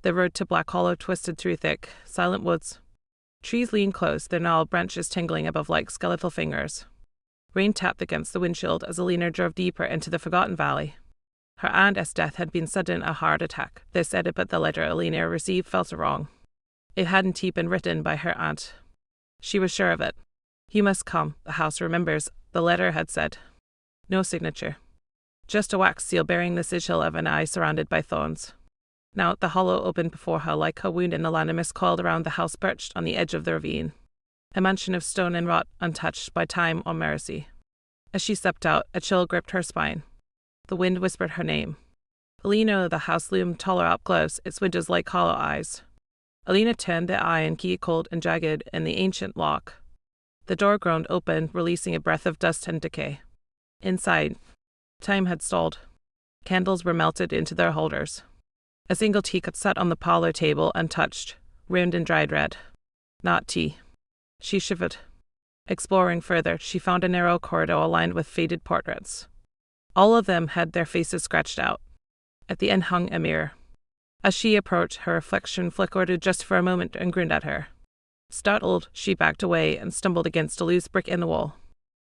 The road to Black Hollow twisted through thick, silent woods. Trees leaned close, their gnarled branches tingling above like skeletal fingers. Rain tapped against the windshield as Eleanor drove deeper into the forgotten valley. Her aunt's death had been sudden, a heart attack. They said it, but the letter Eleanor received felt wrong. It hadn't been written by her aunt. She was sure of it. "You must come, the house remembers," the letter had said. No signature. Just a wax seal bearing the sigil of an eye surrounded by thorns. Now the hollow opened before her like a wound, and the land coiled around the house perched on the edge of the ravine. A mansion of stone and wrought, untouched by time or mercy. As she stepped out, a chill gripped her spine. The wind whispered her name. Eleanor, the house loomed taller up close, its windows like hollow eyes. Eleanor turned, the iron key cold and jagged in the ancient lock. The door groaned open, releasing a breath of dust and decay. Inside, time had stalled. Candles were melted into their holders. A single teacup sat on the parlor table, untouched, rimmed and dried red. Not tea. She shivered. Exploring further, she found a narrow corridor lined with faded portraits. All of them had their faces scratched out. At the end hung a mirror. As she approached, her reflection flickered just for a moment and grinned at her. Startled, she backed away and stumbled against a loose brick in the wall.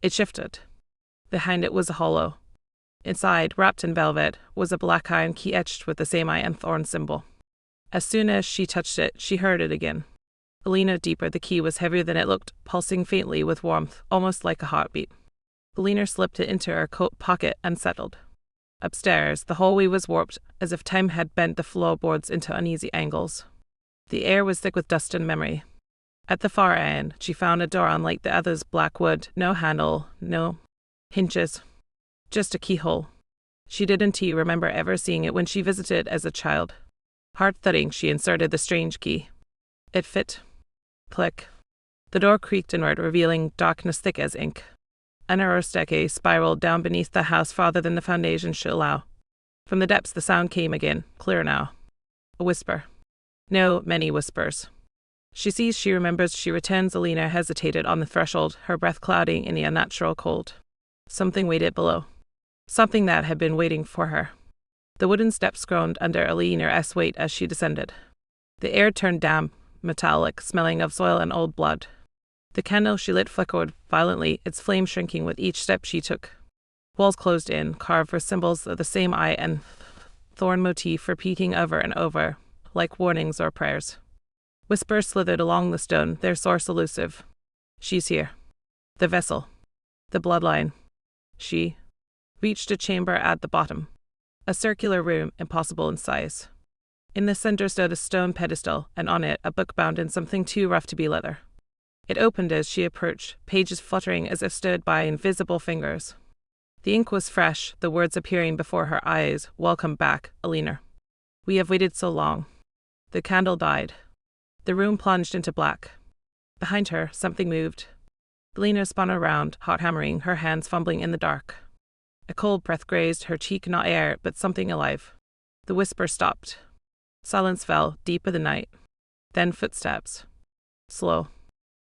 It shifted. Behind it was a hollow. Inside, wrapped in velvet, was a black iron key etched with the same eye and thorn symbol. As soon as she touched it, she heard it again. Eleanor deeper, the key was heavier than it looked, pulsing faintly with warmth, almost like a heartbeat. Eleanor slipped it into her coat pocket and settled. Upstairs, the hallway was warped, as if time had bent the floorboards into uneasy angles. The air was thick with dust and memory. At the far end, she found a door unlike the others, black wood, no handle, no hinges, just a keyhole. She didn't remember ever seeing it when she visited as a child. Heart thudding, she inserted the strange key. It fit. Click. The door creaked inward, revealing darkness thick as ink. A narrow staircase spiraled down beneath the house farther than the foundation should allow. From the depths the sound came again, clear now. A whisper. No, many whispers. She remembers, she returns. Eleanor hesitated on the threshold, her breath clouding in the unnatural cold. Something waited below. Something that had been waiting for her. The wooden steps groaned under Eleanor's weight as she descended. The air turned damp, metallic, smelling of soil and old blood. The candle she lit flickered violently, its flame shrinking with each step she took. Walls closed in, carved with symbols of the same eye and thorn motif repeating over and over, like warnings or prayers. Whispers slithered along the stone, their source elusive. She's here. The vessel. The bloodline. She reached a chamber at the bottom. A circular room, impossible in size. In the center stood a stone pedestal, and on it a book bound in something too rough to be leather. It opened as she approached, pages fluttering as if stirred by invisible fingers. The ink was fresh, the words appearing before her eyes. Welcome back, Eleanor. We have waited so long. The candle died. The room plunged into black. Behind her, something moved. Eleanor spun around, heart hammering, her hands fumbling in the dark. A cold breath grazed her cheek, not air, but something alive. The whisper stopped. Silence fell, deep in the night. Then footsteps. Slow.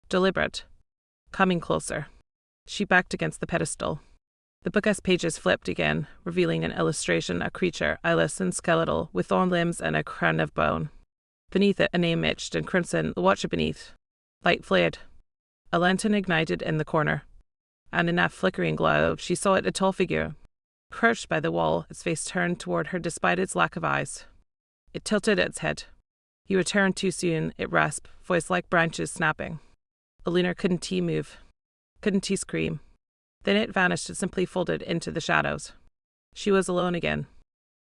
Deliberate. Coming closer. She backed against the pedestal. The book's pages flipped again, revealing an illustration, a creature, eyeless and skeletal, with thorn limbs and a crown of bone. Beneath it, a name etched in crimson, the watcher beneath. Light flared. A lantern ignited in the corner. And in that flickering glow, she saw it, a tall figure, crouched by the wall, its face turned toward her despite its lack of eyes. It tilted its head. You returned too soon, it rasped, voice like branches snapping. Eleanor couldn't move. Couldn't scream. Then it vanished and simply folded into the shadows. She was alone again.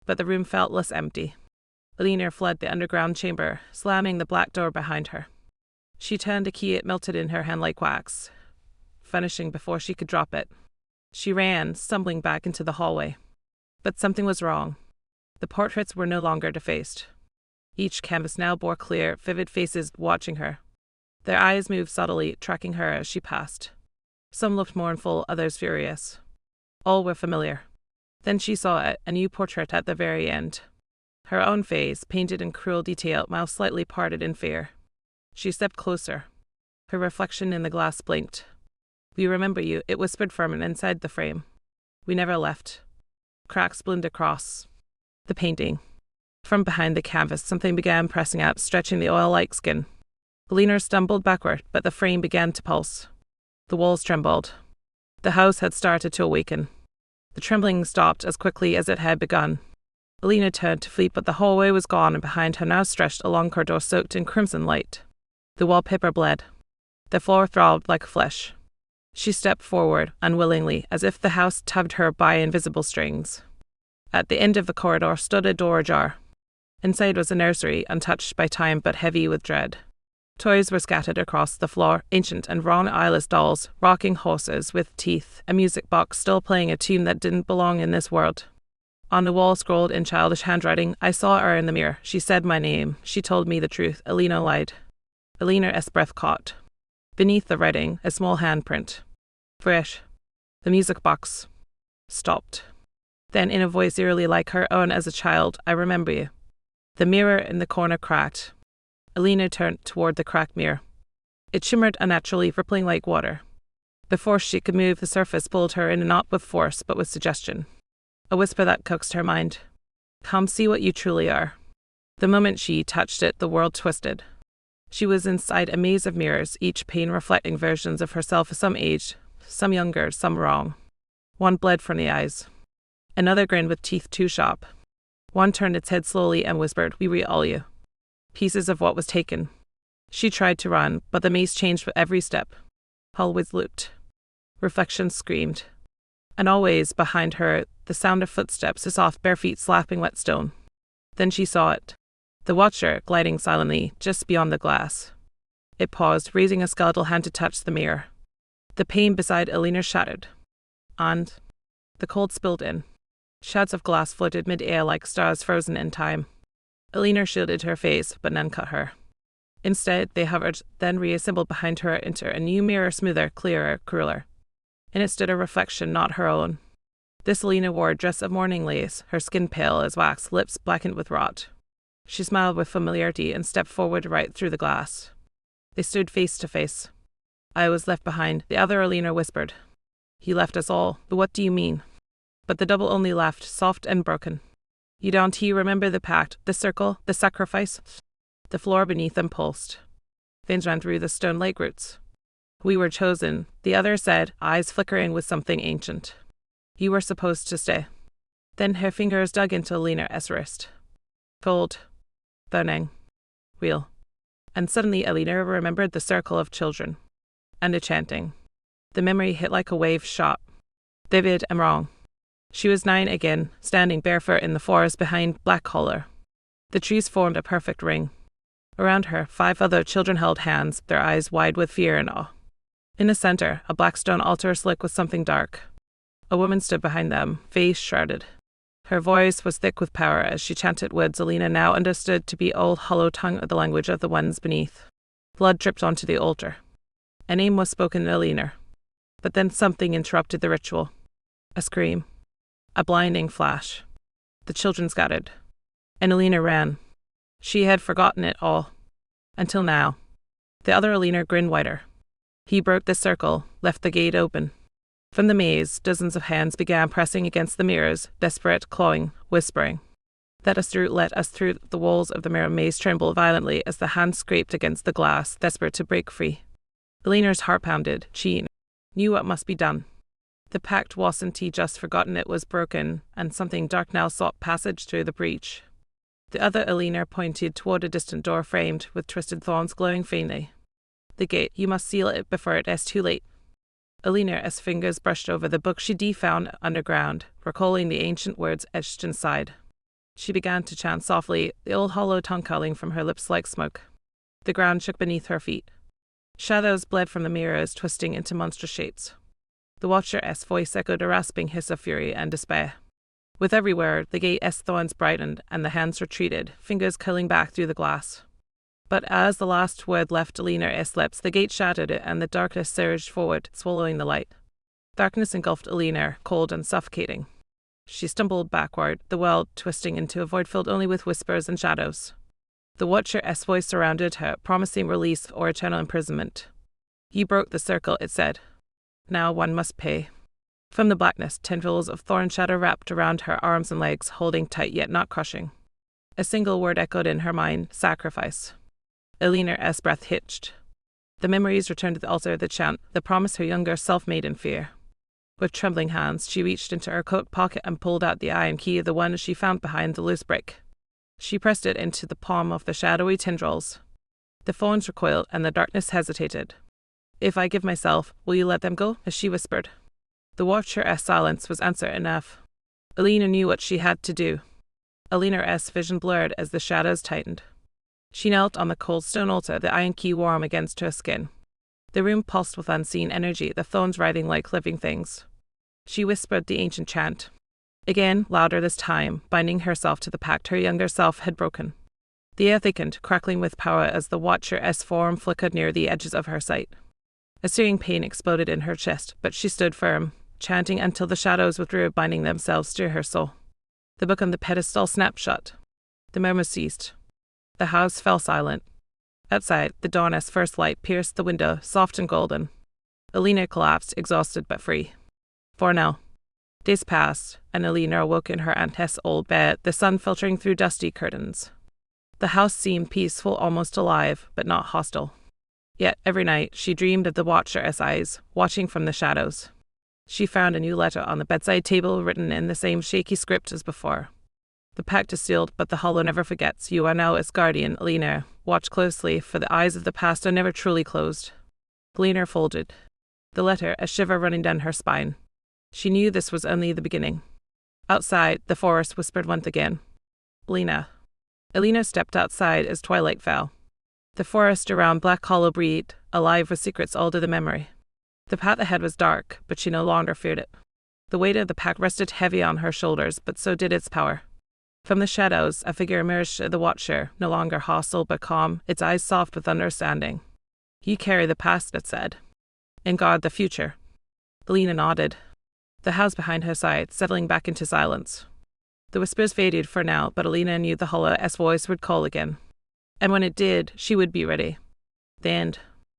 But the room felt less empty. Eleanor fled the underground chamber, slamming the black door behind her. She turned a key, it melted in her hand like wax, vanishing before she could drop it. She ran, stumbling back into the hallway. But something was wrong. The portraits were no longer defaced. Each canvas now bore clear, vivid faces watching her. Their eyes moved subtly, tracking her as she passed. Some looked mournful, others furious. All were familiar. Then she saw it, a new portrait at the very end. Her own face, painted in cruel detail, mouth slightly parted in fear. She stepped closer. Her reflection in the glass blinked. We remember you, it whispered from inside the frame. We never left. Cracks bloomed across the painting. From behind the canvas, something began pressing out, stretching the oil-like skin. Eleanor stumbled backward, but the frame began to pulse. The walls trembled. The house had started to awaken. The trembling stopped as quickly as it had begun. Eleanor turned to flee, but the hallway was gone, and behind her now stretched a long corridor soaked in crimson light. The wallpaper bled. The floor throbbed like flesh. She stepped forward, unwillingly, as if the house tugged her by invisible strings. At the end of the corridor stood a door ajar. Inside was a nursery, untouched by time but heavy with dread. Toys were scattered across the floor, ancient and wrong eyeless dolls, rocking horses with teeth, a music box still playing a tune that didn't belong in this world. On the wall, scrawled in childish handwriting, I saw her in the mirror. She said my name. She told me the truth. Eleanor lied. Eleanor's breath caught. Beneath the writing, a small handprint. Fresh. The music box stopped. Then, in a voice eerily like her own as a child, I remember you. The mirror in the corner cracked. Eleanor turned toward the cracked mirror. It shimmered unnaturally, rippling like water. Before she could move, the surface pulled her in, not with force, but with suggestion. A whisper that coaxed her mind. Come see what you truly are. The moment she touched it, the world twisted. She was inside a maze of mirrors, each pane reflecting versions of herself, some aged, some younger, some wrong. One bled from the eyes. Another grinned with teeth too sharp. One turned its head slowly and whispered, "We read all you." Pieces of what was taken. She tried to run, but the maze changed with every step. Hallways looped. Reflections screamed. And always behind her, the sound of footsteps, a soft bare feet slapping wet stone. Then she saw it. The Watcher, gliding silently, just beyond the glass. It paused, raising a skeletal hand to touch the mirror. The pane beside Eleanor shattered. And the cold spilled in. Shards of glass floated mid-air like stars frozen in time. Eleanor shielded her face, but none cut her. Instead, they hovered, then reassembled behind her into a new mirror, smoother, clearer, crueler. In it stood a reflection not her own. This Eleanor wore a dress of mourning lace, her skin pale as wax, lips blackened with rot. She smiled with familiarity and stepped forward right through the glass. They stood face to face. I was left behind, the other Eleanor whispered. He left us all, but what do you mean? But the double only laughed, soft and broken. You don't remember the pact, the circle, the sacrifice? The floor beneath them pulsed. Veins ran through the stone like roots. We were chosen, the other said, eyes flickering with something ancient. You were supposed to stay. Then her fingers dug into Eleanor's wrist. Cold. Burning. Real. And suddenly Eleanor remembered the circle of children. And the chanting. The memory hit like a wave shot. Vivid and wrong. She was 9 again, standing barefoot in the forest behind Black Hollow. The trees formed a perfect ring. Around her, 5 other children held hands, their eyes wide with fear and awe. In the center, a black stone altar slick with something dark. A woman stood behind them, face shrouded. Her voice was thick with power as she chanted words Eleanor now understood to be old hollow tongue of the language of the ones beneath. Blood dripped onto the altar. A name was spoken in Eleanor. But then something interrupted the ritual. A scream. A blinding flash. The children scattered. And Eleanor ran. She had forgotten it all. Until now. The other Eleanor grinned wider. He broke the circle, left the gate open. From the maze, dozens of hands began pressing against the mirrors, desperate, clawing, whispering. Let us through. The walls of the mirror maze trembled violently as the hands scraped against the glass, desperate to break free. Eleanor's heart pounded. She knew what must be done. The pact wasn't just forgotten, it was broken, and something dark now sought passage through the breach. The other Eleanor pointed toward a distant door framed with twisted thorns glowing faintly. The gate, you must seal it before it is too late. Eleanor's fingers brushed over the book she found underground, recalling the ancient words etched inside. She began to chant softly, the old hollow tongue curling from her lips like smoke. The ground shook beneath her feet. Shadows bled from the mirrors, twisting into monstrous shapes. The Watcher's voice echoed a rasping hiss of fury and despair. With every word, the gate's thorns brightened, and the hands retreated, fingers curling back through the glass. But as the last word left Eleanor's lips, the gate shattered it, and the darkness surged forward, swallowing the light. Darkness engulfed Eleanor, cold and suffocating. She stumbled backward, the world twisting into a void filled only with whispers and shadows. The Watcher's voice surrounded her, promising release or eternal imprisonment. You broke the circle, it said. Now one must pay. From the blackness, tendrils of thorn shadow wrapped around her arms and legs, holding tight yet not crushing. A single word echoed in her mind: sacrifice. Eleanor's breath hitched. The memories returned to the altar, the chant, the promise her younger self made in fear. With trembling hands, she reached into her coat pocket and pulled out the iron key, the one she found behind the loose brick. She pressed it into the palm of the shadowy tendrils. The thorns recoiled, and the darkness hesitated. "If I give myself, will you let them go?" as she whispered. The Watcher's silence was answer enough. Eleanor knew what she had to do. Eleanor's vision blurred as the shadows tightened. She knelt on the cold stone altar, the iron key warm against her skin. The room pulsed with unseen energy, the thorns writhing like living things. She whispered the ancient chant. Again, louder this time, binding herself to the pact her younger self had broken. The air thickened, crackling with power as the Watcher's form flickered near the edges of her sight. A searing pain exploded in her chest, but she stood firm, chanting until the shadows withdrew, binding themselves to her soul. The book on the pedestal snapped shut. The murmurs ceased. The house fell silent. Outside, the dawn's first light pierced the window, soft and golden. Eleanor collapsed, exhausted but free. For now. Days passed, and Eleanor awoke in her aunt's old bed, the sun filtering through dusty curtains. The house seemed peaceful, almost alive, but not hostile. Yet every night she dreamed of the Watcher's eyes, watching from the shadows. She found a new letter on the bedside table, written in the same shaky script as before. "The pact is sealed, but the hollow never forgets. You are now its guardian, Eleanor. Watch closely, for the eyes of the past are never truly closed." Eleanor folded the letter, a shiver running down her spine. She knew this was only the beginning. Outside, the forest whispered once again. "Lena." Eleanor stepped outside as twilight fell. The forest around Black Hollow breathed, alive with secrets all to the memory. The path ahead was dark, but she no longer feared it. The weight of the pack rested heavy on her shoulders, but so did its power. From the shadows, a figure emerged, the Watcher, no longer hostile but calm, its eyes soft with understanding. "You carry the past," it said, "and guard the future." Eleanor nodded. The house behind her sighed, settling back into silence. The whispers faded for now, but Eleanor knew the hollow's voice would call again. And when it did, she would be ready. The end.